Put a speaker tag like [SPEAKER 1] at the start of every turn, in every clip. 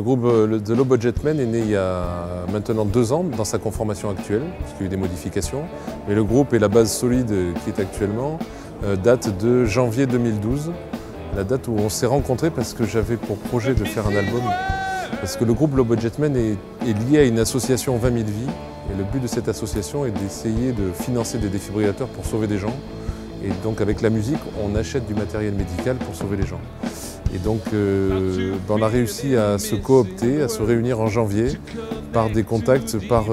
[SPEAKER 1] Le groupe The Low Budget Men est né il y a maintenant 2 ans dans sa conformation actuelle, parce qu'il y a eu des modifications. Mais le groupe et la base solide qui est actuellement date de janvier 2012, la date où on s'est rencontrés parce que j'avais pour projet de faire un album. Parce que le groupe Low Budget Men est lié à une association 20 000 vies. Et le but de cette association est d'essayer de financer des défibrillateurs pour sauver des gens. Et donc avec la musique, on achète du matériel médical pour sauver les gens. Et donc on a réussi à se coopter, à se réunir en janvier par des contacts, par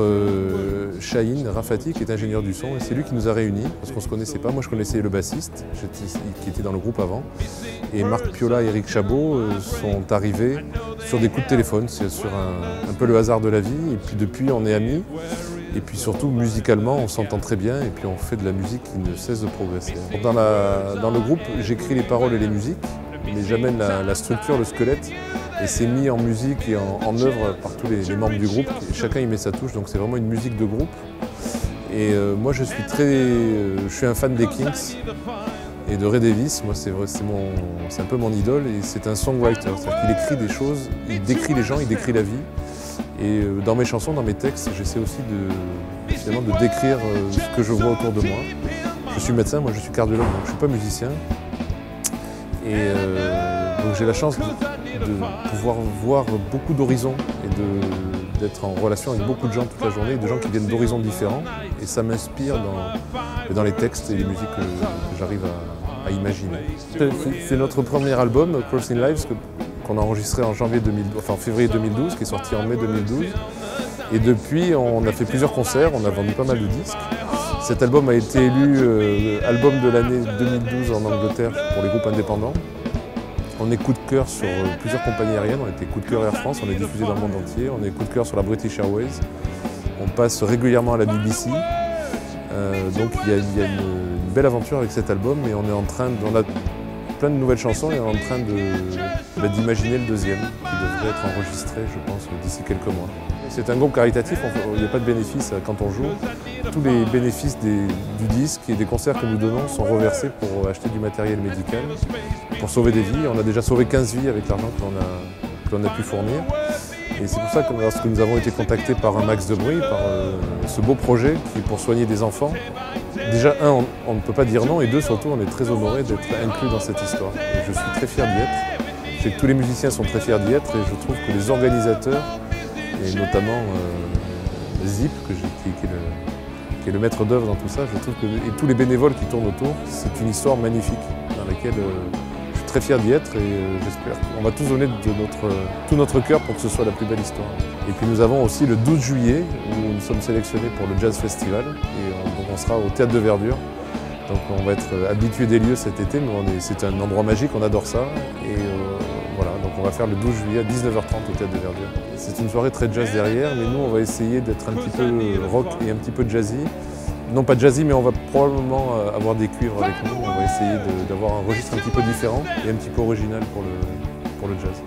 [SPEAKER 1] Shahin Rafati qui est ingénieur du son. Et c'est lui qui nous a réunis, parce qu'on ne se connaissait pas. Moi je connaissais le bassiste, qui était dans le groupe avant. Et Marc Piola et Eric Chabot sont arrivés sur des coups de téléphone. C'est sur un peu le hasard de la vie. Et puis depuis on est amis. Et puis surtout, musicalement, on s'entend très bien et puis on fait de la musique qui ne cesse de progresser. Dans le groupe, j'écris les paroles et les musiques, mais j'amène la structure, le squelette, et c'est mis en musique et en œuvre par tous les membres du groupe. Et chacun y met sa touche, donc c'est vraiment une musique de groupe. Et moi, je suis un fan des Kinks et de Ray Davies. Moi, c'est un peu mon idole et c'est un songwriter. C'est-à-dire qu'il écrit des choses, il décrit les gens, il décrit la vie. Et dans mes chansons, dans mes textes, j'essaie aussi de décrire ce que je vois autour de moi. Je suis médecin, moi je suis cardiologue, donc je ne suis pas musicien. Et donc j'ai la chance de pouvoir voir beaucoup d'horizons et d'être en relation avec beaucoup de gens toute la journée, de gens qui viennent d'horizons différents. Et ça m'inspire dans les textes et les musiques que j'arrive à imaginer. C'est notre premier album, Crossing Lives, qu'on a enregistré en février 2012, qui est sorti en mai 2012. Et depuis, on a fait plusieurs concerts, on a vendu pas mal de disques. Cet album a été élu album de l'année 2012 en Angleterre pour les groupes indépendants. On est coup de cœur sur plusieurs compagnies aériennes, on était coup de cœur Air France, on est diffusé dans le monde entier. On est coup de cœur sur la British Airways. On passe régulièrement à la BBC. Donc il y a une belle aventure avec cet album et on a plein de nouvelles chansons et on est en train d'imaginer le deuxième qui devrait être enregistré, je pense, d'ici quelques mois. C'est un groupe caritatif, il n'y a pas de bénéfices quand on joue. Tous les bénéfices du disque et des concerts que nous donnons sont reversés pour acheter du matériel médical, pour sauver des vies. On a déjà sauvé 15 vies avec l'argent que l'on a pu fournir. Et c'est pour ça que lorsque nous avons été contactés par un Max de Bruit, par ce beau projet qui est pour soigner des enfants, déjà, on ne peut pas dire non, et deux, surtout, on est très honorés d'être inclus dans cette histoire. Et je suis très fier d'y être. Je sais que tous les musiciens sont très fiers d'y être, et je trouve que les organisateurs, et notamment Zip, qui est le maître d'œuvre dans tout ça, je trouve et tous les bénévoles qui tournent autour, c'est une histoire magnifique, dans laquelle je suis très fier d'y être, et j'espère qu'on va tous donner tout notre cœur pour que ce soit la plus belle histoire. Et puis nous avons aussi le 12 juillet, où nous sommes sélectionnés pour le Jazz Festival, et on sera au Théâtre de Verdure. Donc on va être habitué des lieux cet été, mais c'est un endroit magique, on adore ça. Et voilà, donc on va faire le 12 juillet à 19h30 au Théâtre de Verdure. C'est une soirée très jazz derrière, mais nous on va essayer d'être un petit peu rock et un petit peu jazzy. Non pas jazzy, mais on va probablement avoir des cuivres avec nous. On va essayer d'avoir un registre un petit peu différent et un petit peu original pour le jazz.